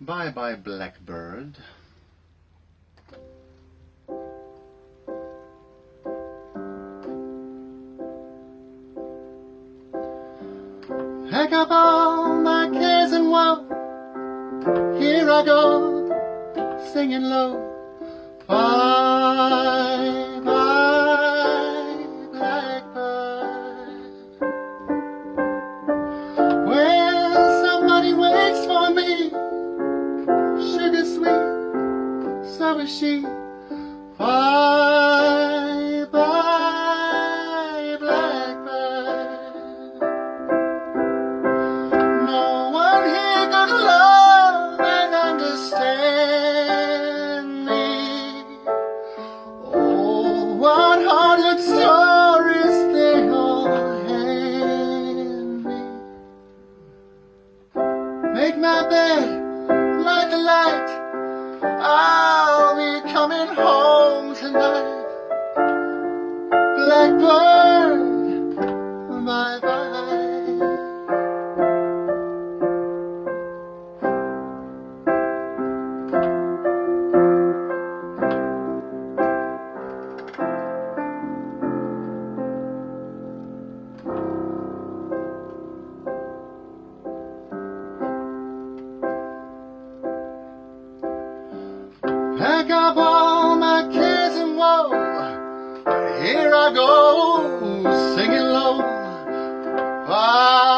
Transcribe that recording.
Bye Bye Blackbird. Pack up all my cares and woe, here I go, singing low. Bye bye blackbird. Well, somebody waits for me, sugar sweet, so is she. Bye bye blackbird. No one here could love and understand me. Oh, what heartless stories they all hand me. Make my bed, light the light, I'll be coming home tonight. Blackbird, bye bye. Pack up all my cares and woe, here I go, singing low. Bye.